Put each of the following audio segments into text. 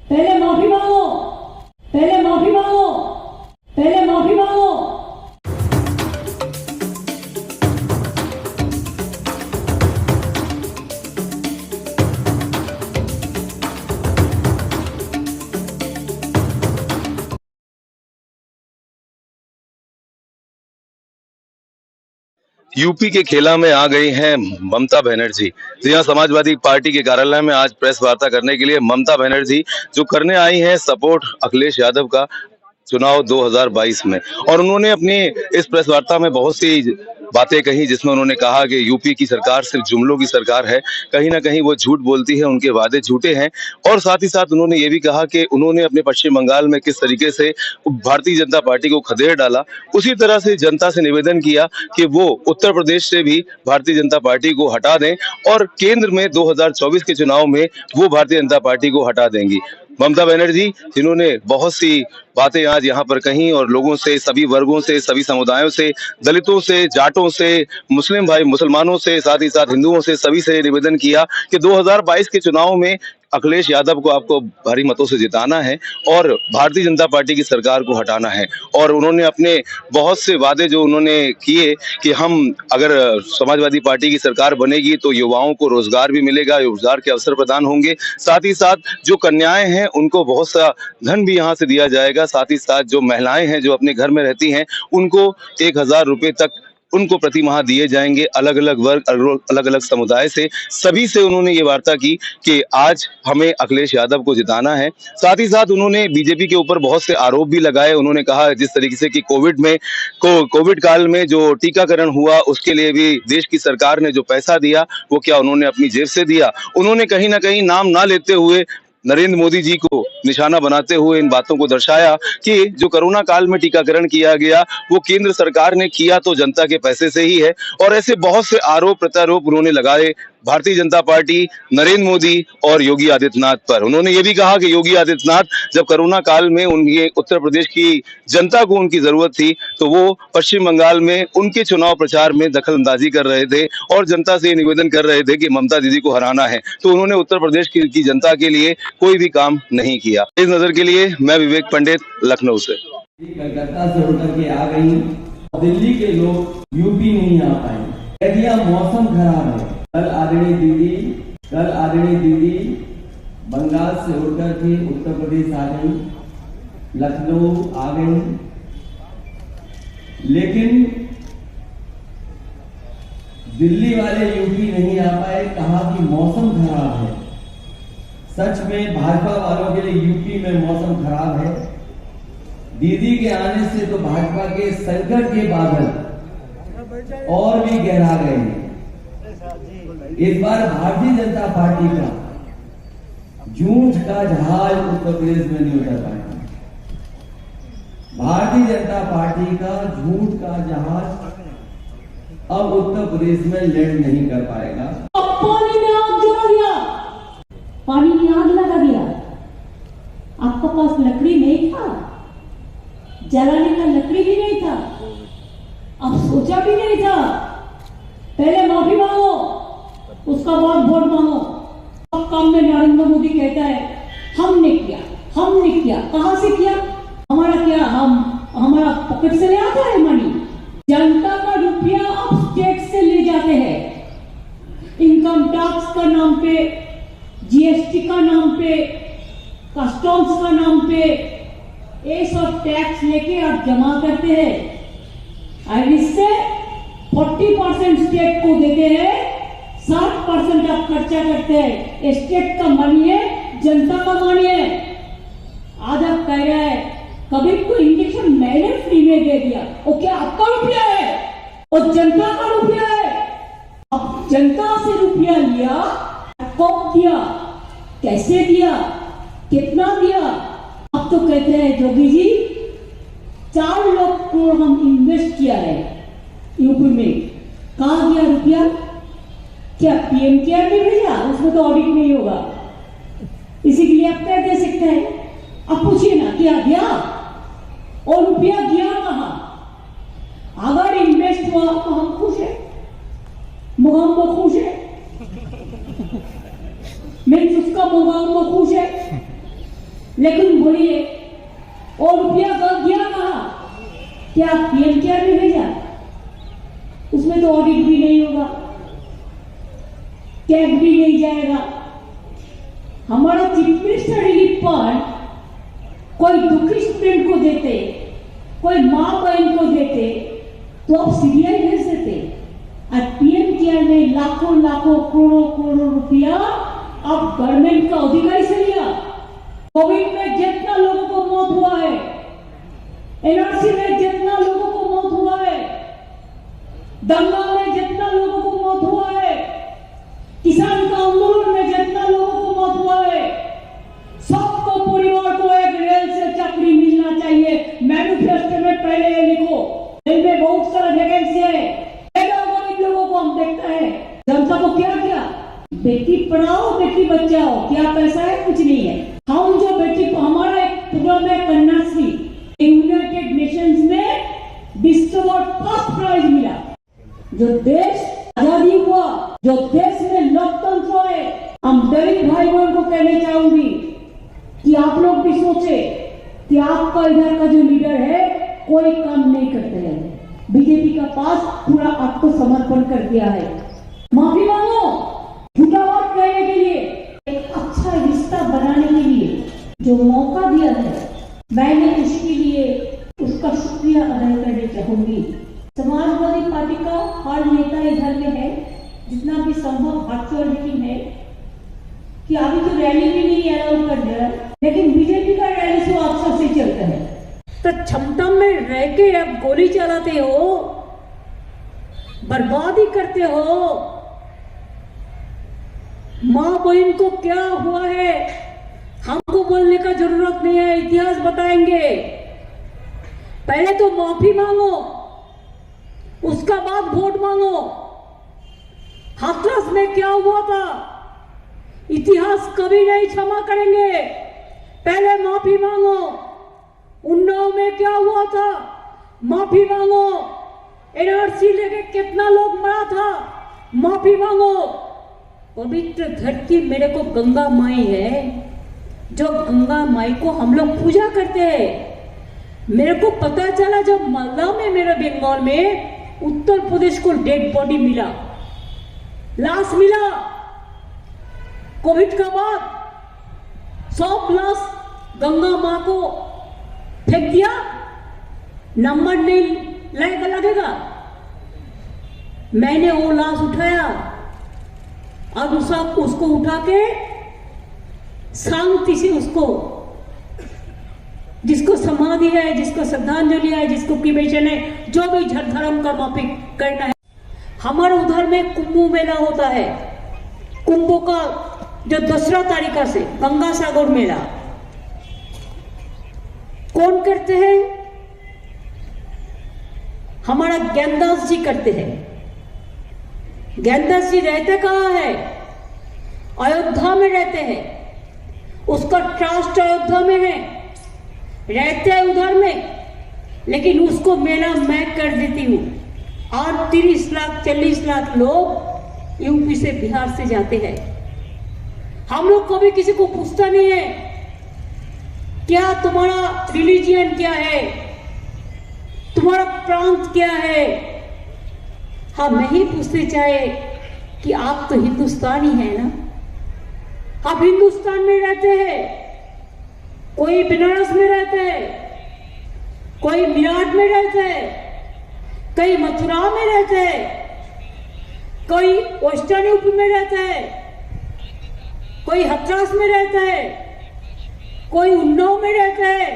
पहले माफी मांगो, पहले माफी मांगो, पहले माफी मांगो। यूपी के खेला में आ गई हैं ममता बनर्जी। जी हाँ, समाजवादी पार्टी के कार्यालय में आज प्रेस वार्ता करने के लिए ममता बनर्जी जो करने आई हैं सपोर्ट अखिलेश यादव का चुनाव 2022 में। और उन्होंने अपनी इस प्रेस वार्ता में बहुत सी बातें कही, जिसमें उन्होंने कहा कि यूपी की सरकार सिर्फ जुमलों की सरकार है, कहीं ना कहीं वो झूठ बोलती है, उनके वादे झूठे हैं। और साथ ही साथ उन्होंने ये भी कहा कि उन्होंने अपने पश्चिम बंगाल में किस तरीके से भारतीय जनता पार्टी को खदेड़ डाला, उसी तरह से जनता से निवेदन किया कि वो उत्तर प्रदेश से भी भारतीय जनता पार्टी को हटा दें और केंद्र में 2024 के चुनाव में वो भारतीय जनता पार्टी को हटा देंगी। ममता बनर्जी जिन्होंने बहुत सी बातें आज यहाँ पर कही और लोगों से, सभी वर्गों से, सभी समुदायों से, दलितों से, जाटों से, मुस्लिम भाई मुसलमानों से, साथ ही साथ हिंदुओं से, सभी से निवेदन किया कि 2022 के चुनाव में अखिलेश यादव को आपको भारी मतों से जिताना है और भारतीय जनता पार्टी की सरकार को हटाना है। और उन्होंने अपने बहुत से वादे जो उन्होंने किए कि हम अगर समाजवादी पार्टी की सरकार बनेगी तो युवाओं को रोजगार भी मिलेगा, रोजगार के अवसर प्रदान होंगे, साथ ही साथ जो कन्याएं हैं उनको बहुत सा धन भी यहाँ से दिया जाएगा, साथ ही साथ जो महिलाएं हैं जो अपने घर में रहती हैं उनको 1000 रुपए तक उनको प्रति माह दिए जाएंगे। अलग अलग वर्ग, अलग अलग समुदाय से सभी से उन्होंने ये वार्ता की कि आज हमें अखिलेश यादव को जिताना है। साथ ही साथ उन्होंने बीजेपी के ऊपर बहुत से आरोप भी लगाए। उन्होंने कहा जिस तरीके से कि कोविड काल में जो टीकाकरण हुआ उसके लिए भी देश की सरकार ने जो पैसा दिया वो क्या उन्होंने अपनी जेब से दिया। उन्होंने कहीं ना कहीं नाम ना लेते हुए नरेंद्र मोदी जी को निशाना बनाते हुए इन बातों को दर्शाया कि जो कोरोना काल में टीकाकरण किया गया वो केंद्र सरकार ने किया तो जनता के पैसे से ही है। और ऐसे बहुत से आरोप प्रत्यारोप उन्होंने लगाए भारतीय जनता पार्टी, नरेंद्र मोदी और योगी आदित्यनाथ पर। उन्होंने ये भी कहा कि योगी आदित्यनाथ जब कोरोना काल में उनके उत्तर प्रदेश की जनता को उनकी जरूरत थी तो वो पश्चिम बंगाल में उनके चुनाव प्रचार में दखलंदाजी कर रहे थे और जनता से निवेदन कर रहे थे कि ममता दीदी को हराना है। तो उन्होंने उत्तर प्रदेश की जनता के लिए कोई भी काम नहीं किया। इस नजर के लिए मैं विवेक पंडित, लखनऊ से। कलकत्ता से उतर के आ गई, दिल्ली के लोग यूपी नहीं आ पाए, कह दिया मौसम खराब है। कल आदरणीय दीदी बंगाल से उड़कर के उत्तर प्रदेश आ गई, लखनऊ आ गई, लेकिन दिल्ली वाले यूपी नहीं आ पाए, कहा कि मौसम खराब है। सच में भाजपा वालों के लिए यूपी में मौसम खराब है। दीदी के आने से तो भाजपा के संकट के बादल और भी गहरा गए हैं। इस बार भारतीय जनता पार्टी का झूठ का जहाज उत्तर प्रदेश में नहीं उतर पाएगा। भारतीय जनता पार्टी का झूठ का जहाज अब उत्तर प्रदेश में लैंड नहीं कर पाएगा। पानी में आग जला दिया, पानी में आग लगा दिया। आपके पास लकड़ी नहीं था, जलाने का लकड़ी भी नहीं था, अब सोचा भी नहीं था। पहले माफी मांगो, उसका बाद वोट मांगो। अब काम में नरेंद्र मोदी कहता है हमने किया। कहां से किया? हमारा क्या, हमारा पॉकेट से ले आता है मनी? जनता का रुपया अब स्टेट से ले जाते हैं। इनकम टैक्स का नाम पे, जीएसटी का नाम पे, कस्टम्स का नाम पे ये सब टैक्स लेके आप जमा करते हैं और इससे 40% स्टेट को देते हैं, 60% आप खर्चा करते हैं। स्टेट का मनी है, जनता का मनी है। आज आप कह रहे हैं कभी कोई इंजेक्शन मैंने फ्री में दे दिया, वो क्या आपका रुपया है? वो जनता का रुपया है। अब जनता से रुपया लिया, कब दिया, कैसे दिया, कितना दिया? अब तो कहते हैं जोगी जी 4 लाख करोड़ हम इन्वेस्ट किया है यूपी में। कहाँ गया रुपया? क्या पीएम केयर में भेजा? उसमें तो ऑडिट नहीं होगा, इसी के लिए आप क्या दे सकते हैं? अब पूछिए ना क्या गया और रुपया गया कहाँ? अगर इन्वेस्ट हुआ तो हम खुश है, मुगाम खुश है, मीन्स उसका मुगाम खुश है। लेकिन बोलिए और रुपया गया कहा? क्या पीएम केयर में भेजा? उसमें तो ऑडिट भी नहीं होगा, टैग भी नहीं जाएगा। हमारा चीफ मिनिस्टर रिलीफ फंड कोई दुखी स्टूडेंट को देते, कोई माँ बहन को देते तो आप सीबीआई भेज देते। और पीएम केयर में लाखों लाखों करोड़ों करोड़ों रुपया आप गवर्नमेंट का अधिकारी से लिया। कोविड में जितना लोगों को मौत हुआ है, एनआरसी में जितना लोगों को मौत हुआ है, दंगा में जितना लोगों को मौत हुआ है, किसान का आंदोलन में जितना लोगों को मौत हुआ है, सबको परिवार को एक रेल से चाकरी मिलना चाहिए। मैनिफेस्टो में पहले ये लिखो। रेल में बहुत सारा वैकेंसी है, गरीब लोगों को हम देखते हैं। जनता को क्या क्या बेटी पढ़ाओ बेटी बचाओ, क्या पैसा है? कुछ नहीं है। हम जो बेटी, हमारा एक प्रोग्राम है कन्याश्री, यूनाइटेड नेशंस में विश्व में फर्स्ट प्राइज मिला। जो देश आजादी हुआ, जो देश में लोकतंत्र है, हम दलित भाई बहन को कहना चाहूंगी कि आप लोग भी सोचे कि आपका इधर का जो लीडर है कोई काम नहीं करते हैं। बीजेपी का पास पूरा आपको समर्पण कर दिया है। माफी मांगो झूठा बात कहने के लिए, एक अच्छा रिश्ता बनाने के लिए जो मौका दिया है, मैंने उसके लिए उसका शुक्रिया अदा करना चाहूंगी। समाजवादी पार्टी का हर नेता इधर में है, जितना भी संभव वर्चुअल मीटिंग है कि अभी तो रैली भी नहीं अलाउ कर दिया, लेकिन बीजेपी का रैली तो अक्सर से चलता है। तो क्षमता में रह के अब गोली चलाते हो, बर्बादी करते हो। माँ बहन को क्या हुआ है हमको बोलने का जरूरत नहीं है, इतिहास बताएंगे। पहले तो माफी मांगो, उसका बाद वोट मांगो। हाथरस में क्या हुआ था इतिहास कभी नहीं क्षमा करेंगे। पहले माफी मांगो। उन्नाव में क्या हुआ था माफी मांगो। एनआरसी लेके कितना लोग मरा था माफी मांगो। पवित्र धरती मेरे को गंगा माई है, जो गंगा माई को हम लोग पूजा करते हैं। मेरे को पता चला जब मालदा में, मेरे बंगाल में उत्तर प्रदेश को डेड बॉडी मिला, लाश मिला। कोविड का बाद 100 लाश गंगा माँ को फेंक दिया, नंबर नहीं लगेगा। मैंने वो लाश उठाया और उसको उठा के शांति से उसको, जिसको समाधि है, जिसको श्रद्धांजलि है, जिसको क्रिमेशन है, जो भी धर्म का माफी करना है। हमारे उधर में कुंभ मेला होता है, कुंभ का जो 2 तारीख से गंगा सागर मेला कौन करते हैं? हमारा ज्ञानदास जी करते हैं। ज्ञानदास जी रहते कहाँ है? अयोध्या में रहते हैं। उसका ट्रस्ट अयोध्या में है, रहते हैं उधर में, लेकिन उसको मेला मैं कर देती हूँ। और 30 लाख 40 लाख लोग यूपी से, बिहार से जाते हैं। हम लोग कभी किसी को पूछता नहीं है क्या तुम्हारा रिलीजियन क्या है, तुम्हारा प्रांत क्या है। हम नहीं पूछते चाहे कि आप तो हिंदुस्तानी है ना। आप हिंदुस्तान में रहते हैं, कोई बनारस में रहते हैं, कोई मेरठ में रहते हैं, कोई मथुरा में रहते हैं, कोई वेस्टर्न यूपी में रहता है, कोई हाथरस में रहता है, कोई उन्नाव में रहता है,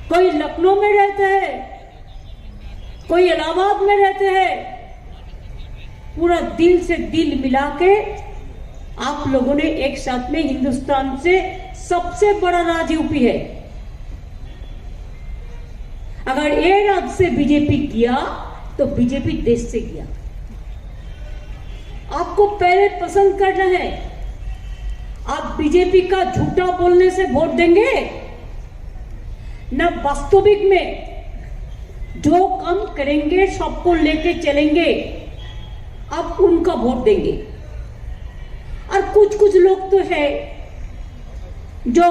कोई लखनऊ में रहता है, कोई इलाहाबाद में रहते हैं। पूरा दिल से दिल मिला के आप लोगों ने एक साथ में, हिंदुस्तान से सबसे बड़ा राज्य यूपी है। अगर ये राज्य से बीजेपी किया तो बीजेपी देश से किया। आपको पहले पसंद करना है। आप बीजेपी का झूठा बोलने से वोट देंगे ना, वास्तविक में जो काम करेंगे, सबको लेके चलेंगे, आप उनका वोट देंगे। और कुछ लोग तो है जो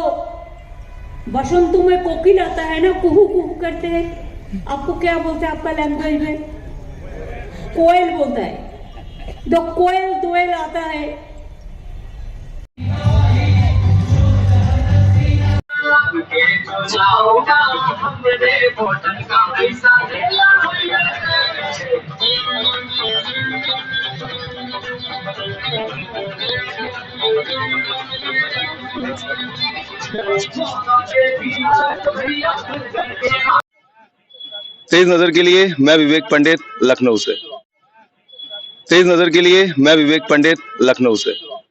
बसंतों में कोकिल आता है ना, कुहू कुहू करते हैं, आपको क्या बोलते हैं आपका लैंग्वेज में? कोयल बोलता है। तो कोयल दोयल आता है। तेज नजर के लिए मैं विवेक पंडित, लखनऊ से। तेज नजर के लिए मैं विवेक पंडित, लखनऊ से।